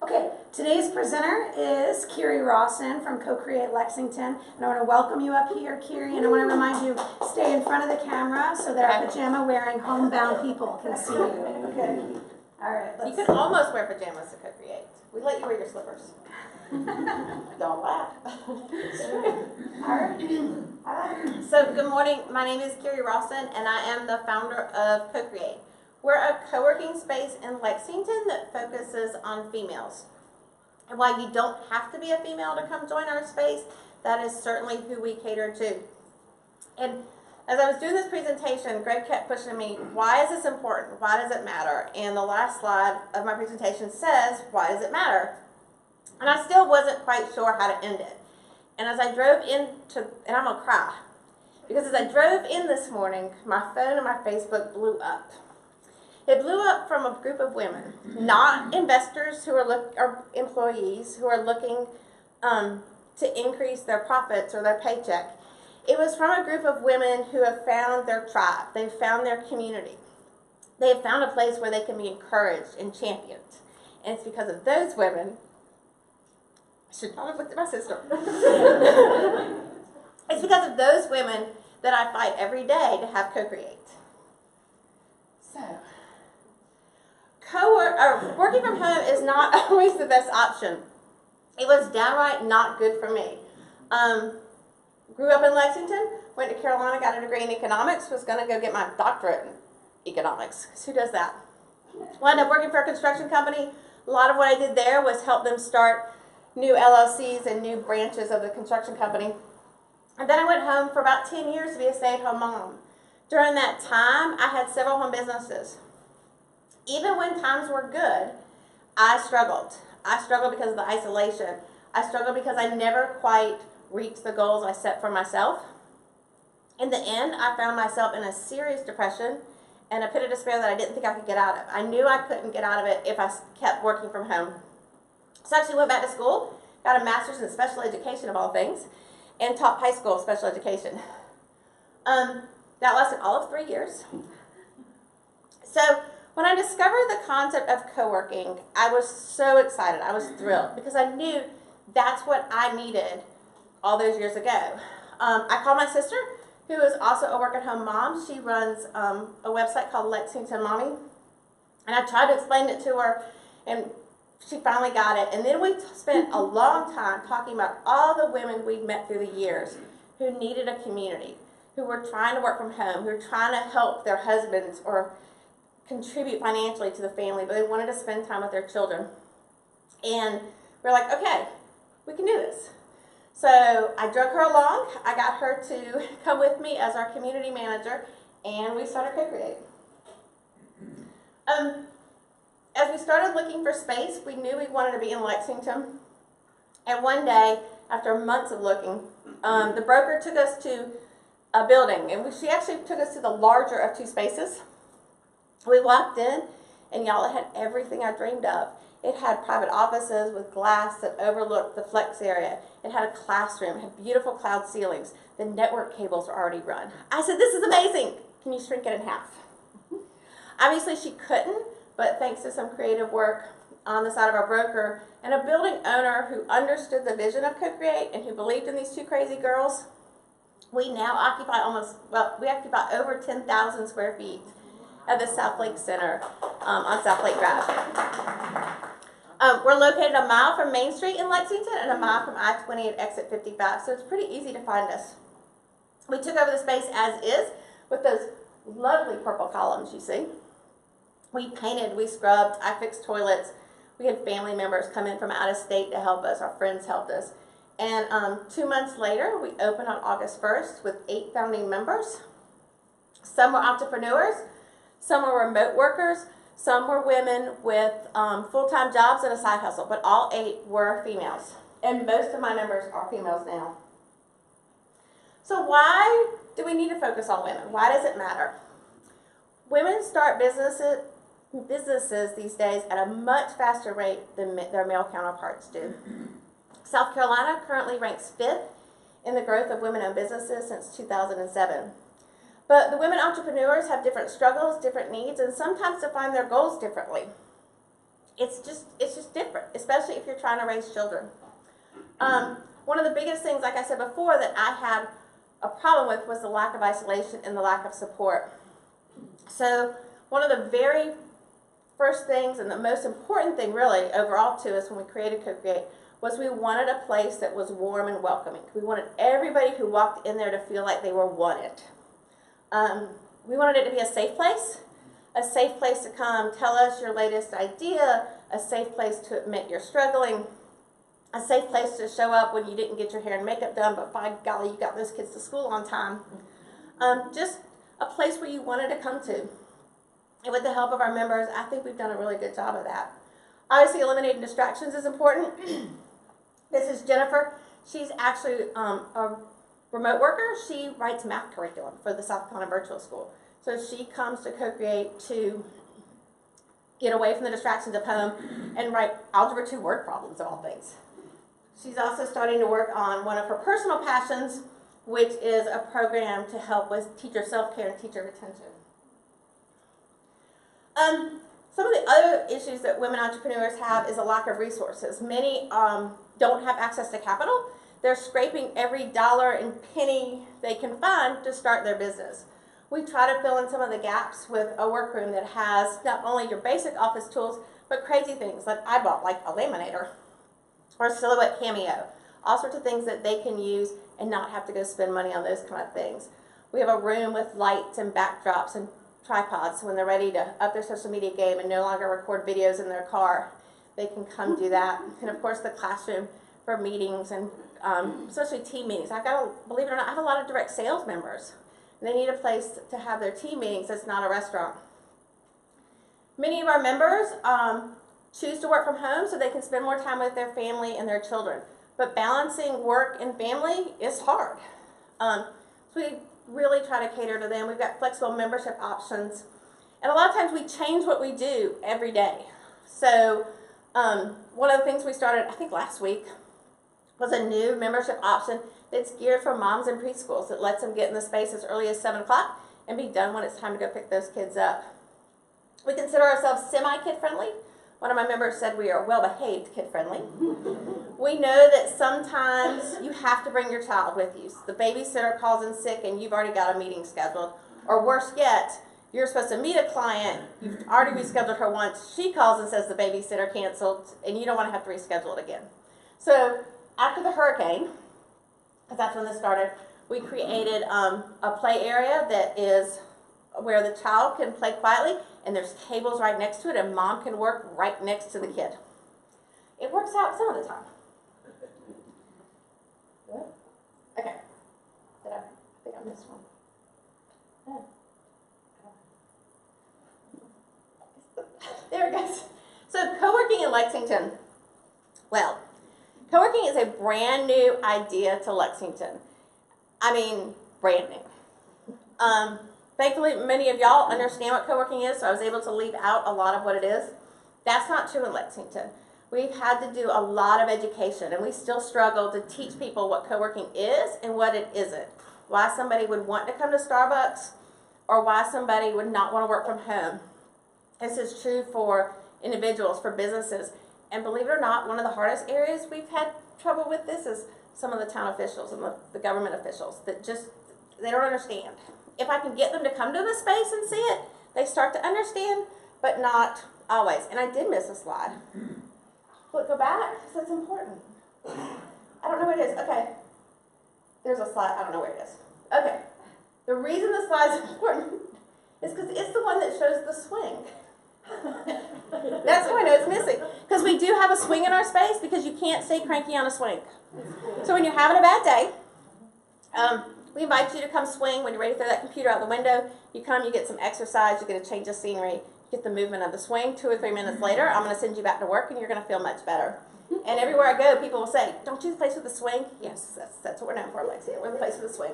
Okay, today's presenter is Kiri Rawson from Cocreate Lexington, and I want to welcome you up here, Kiri, and I want to remind you, stay in front of the camera so that our pajama-wearing, homebound people can see you, okay? All right, you can almost wear pajamas to Cocreate. We let you wear your slippers. Don't laugh. All right. So, good morning. My name is Kiri Rawson, and I am the founder of Cocreate. We're a co-working space in Lexington that focuses on females. And while you don't have to be a female to come join our space, that is certainly who we cater to. And as I was doing this presentation, Greg kept pushing me, why is this important? Why does it matter? And the last slide of my presentation says, why does it matter? And I still wasn't quite sure how to end it. And as I drove into, and I'm gonna cry, because as I drove in this morning, my phone and my Facebook blew up. It blew up from a group of women, not investors who are or employees who are looking to increase their profits or their paycheck. It was from a group of women who have found their tribe. They've found their community. They have found a place where they can be encouraged and championed. And it's because of those women. I should probably look at my sister. It's because of those women that I fight every day to have Cocreate. So, working from home is not always the best option. It was downright not good for me. Grew up in Lexington, went to Carolina, got a degree in economics, was going to go get my doctorate in economics. Who does that? Wound up working for a construction company. A lot of what I did there was help them start new LLCs and new branches of the construction company. And then I went home for about 10 years to be a stay-at-home mom. During that time, I had several home businesses. Even when times were good, I struggled. I struggled because of the isolation. I struggled because I never quite reached the goals I set for myself. In the end, I found myself in a serious depression and a pit of despair that I didn't think I could get out of. I knew I couldn't get out of it if I kept working from home. So I actually went back to school, got a master's in special education of all things, and taught high school special education. That lasted all of 3 years. So when I discovered the concept of co-working, I was so excited. I was thrilled because I knew that's what I needed all those years ago. I called my sister, who is also a work-at-home mom. She runs a website called Lexington Mommy. And I tried to explain it to her, and she finally got it. And then we spent a long time talking about all the women we'd met through the years who needed a community, who were trying to work from home, who were trying to help their husbands or contribute financially to the family, but they wanted to spend time with their children. And we're like, okay, we can do this. So I drug her along. I got her to come with me as our community manager, and we started Cocreate. As we started looking for space, we knew we wanted to be in Lexington. And one day, after months of looking, the broker took us to a building, and she actually took us to the larger of two spaces. We walked in, and y'all, it had everything I dreamed of. It had private offices with glass that overlooked the flex area. It had a classroom, it had beautiful cloud ceilings. The network cables were already run. I said, this is amazing. Can you shrink it in half? Obviously, she couldn't, but thanks to some creative work on the side of our broker and a building owner who understood the vision of Cocreate and who believed in these two crazy girls, we now occupy we occupy over 10,000 square feet at the South Lake Center on South Lake Drive. We're located a mile from Main Street in Lexington and a mile from I-20 at exit 55, so it's pretty easy to find us. We took over the space as is with those lovely purple columns you see. We painted, we scrubbed, I fixed toilets. We had family members come in from out of state to help us. Our friends helped us. And 2 months later, we opened on August 1st with 8 founding members. Some were entrepreneurs, some were remote workers, some were women with full-time jobs and a side hustle, but all 8 were females. And most of my members are females now. So why do we need to focus on women? Why does it matter? Women start businesses these days at a much faster rate than their male counterparts do. South Carolina currently ranks 5th in the growth of women-owned businesses since 2007. But the women entrepreneurs have different struggles, different needs, and sometimes define their goals differently. it's just different, especially if you're trying to raise children. One of the biggest things, like I said before, that I had a problem with was the lack of isolation and the lack of support. So one of the very first things, and the most important thing really overall to us when we created Cocreate, was we wanted a place that was warm and welcoming. We wanted everybody who walked in there to feel like they were wanted. We wanted it to be a safe place to come tell us your latest idea, a safe place to admit you're struggling, a safe place to show up when you didn't get your hair and makeup done, but by golly, you got those kids to school on time. Just a place where you wanted to come to. And with the help of our members, I think we've done a really good job of that. Obviously, eliminating distractions is important. This is Jennifer. She's actually a remote worker. She writes math curriculum for the South Carolina Virtual School. So she comes to Cocreate to get away from the distractions of home and write Algebra 2 word problems of all things. She's also starting to work on one of her personal passions, which is a program to help with teacher self-care and teacher retention. Some of the other issues that women entrepreneurs have is a lack of resources. Many don't have access to capital. They're scraping every dollar and penny they can find to start their business. We try to fill in some of the gaps with a workroom that has not only your basic office tools, but crazy things like I bought, like a laminator or a silhouette cameo, all sorts of things that they can use and not have to go spend money on those kind of things. We have a room with lights and backdrops and tripods, so when they're ready to up their social media game and no longer record videos in their car, they can come do that. And of course the classroom for meetings and especially team meetings. Believe it or not, I have a lot of direct sales members. And they need a place to have their team meetings that's not a restaurant. Many of our members choose to work from home so they can spend more time with their family and their children. But balancing work and family is hard. So we really try to cater to them. We've got flexible membership options. And a lot of times we change what we do every day. So one of the things we started, I think last week, was a new membership option that's geared for moms in preschools that lets them get in the space as early as 7 o'clock and be done when it's time to go pick those kids up. We consider ourselves semi-kid friendly. One of my members said we are well-behaved kid friendly. We know that sometimes you have to bring your child with you. So the babysitter calls in sick and you've already got a meeting scheduled. Or worse yet, you're supposed to meet a client, you've already rescheduled her once, she calls and says the babysitter canceled, and you don't want to have to reschedule it again. So after the hurricane, because that's when this started, we created a play area that is where the child can play quietly, and there's tables right next to it, and mom can work right next to the kid. It works out some of the time. Okay. I think I missed one. There it goes. So co-working in Lexington. Well, co-working is a brand new idea to Lexington. I mean, brand new. Thankfully, many of y'all understand what co-working is, so I was able to leave out a lot of what it is. That's not true in Lexington. We've had to do a lot of education, and we still struggle to teach people what co-working is and what it isn't. Why somebody would want to come to Starbucks, or why somebody would not want to work from home. This is true for individuals, for businesses. And believe it or not, one of the hardest areas we've had trouble with this is some of the town officials and the government officials that just, they don't understand. If I can get them to come to the space and see it, they start to understand, but not always. And I did miss a slide. Go back, so it's important. I don't know where it is. Okay. There's a slide. I don't know where it is. Okay. The reason the slide is important is because it's the one that shows the swing. That's how I know it's missing. Because we do have a swing in our space because you can't stay cranky on a swing. So when you're having a bad day, we invite you to come swing. When you're ready to throw that computer out the window, you come, you get some exercise, you get a change of scenery, you get the movement of the swing. 2 or 3 minutes later, I'm going to send you back to work and you're going to feel much better. And everywhere I go, people will say, don't you the place with the swing? Yes, that's what we're known for, Lexi. We're the place with the swing.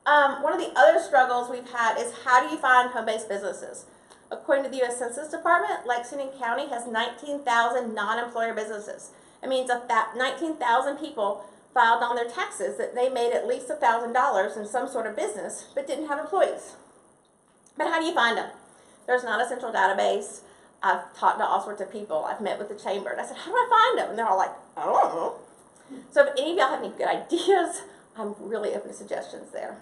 One of the other struggles we've had is how do you find home-based businesses? According to the U.S. Census Department, Lexington County has 19,000 non-employer businesses. It means that 19,000 people filed on their taxes that they made at least $1,000 in some sort of business, but didn't have employees. But how do you find them? There's not a central database. I've talked to all sorts of people. I've met with the chamber. And I said, how do I find them? And they're all like, I don't know. So if any of y'all have any good ideas, I'm really open to suggestions there.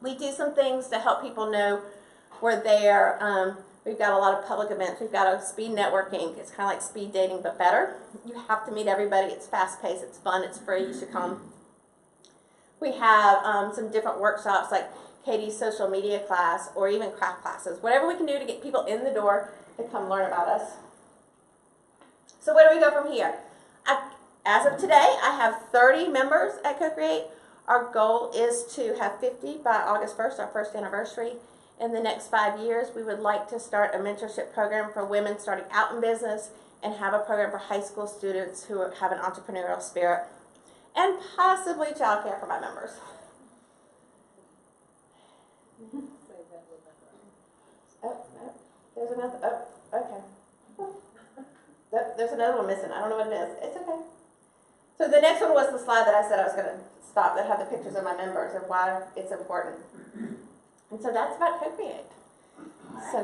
We do some things to help people know we're there. We've got a lot of public events. We've got a speed networking. It's kind of like speed dating, but better. You have to meet everybody. It's fast-paced. It's fun. It's free. You should come. We have some different workshops like Katie's social media class or even craft classes. Whatever we can do to get people in the door to come learn about us. So where do we go from here? As of today, I have 30 members at Cocreate. Our goal is to have 50 by August 1st, our first anniversary. In the next 5 years, we would like to start a mentorship program for women starting out in business and have a program for high school students who have an entrepreneurial spirit, and possibly childcare for my members. There's another, okay. There's another one missing. I don't know what it is. It's okay. So the next one was the slide that I said I was going to stop that had the pictures of my members and why it's important. And so that's about Cocreate. So,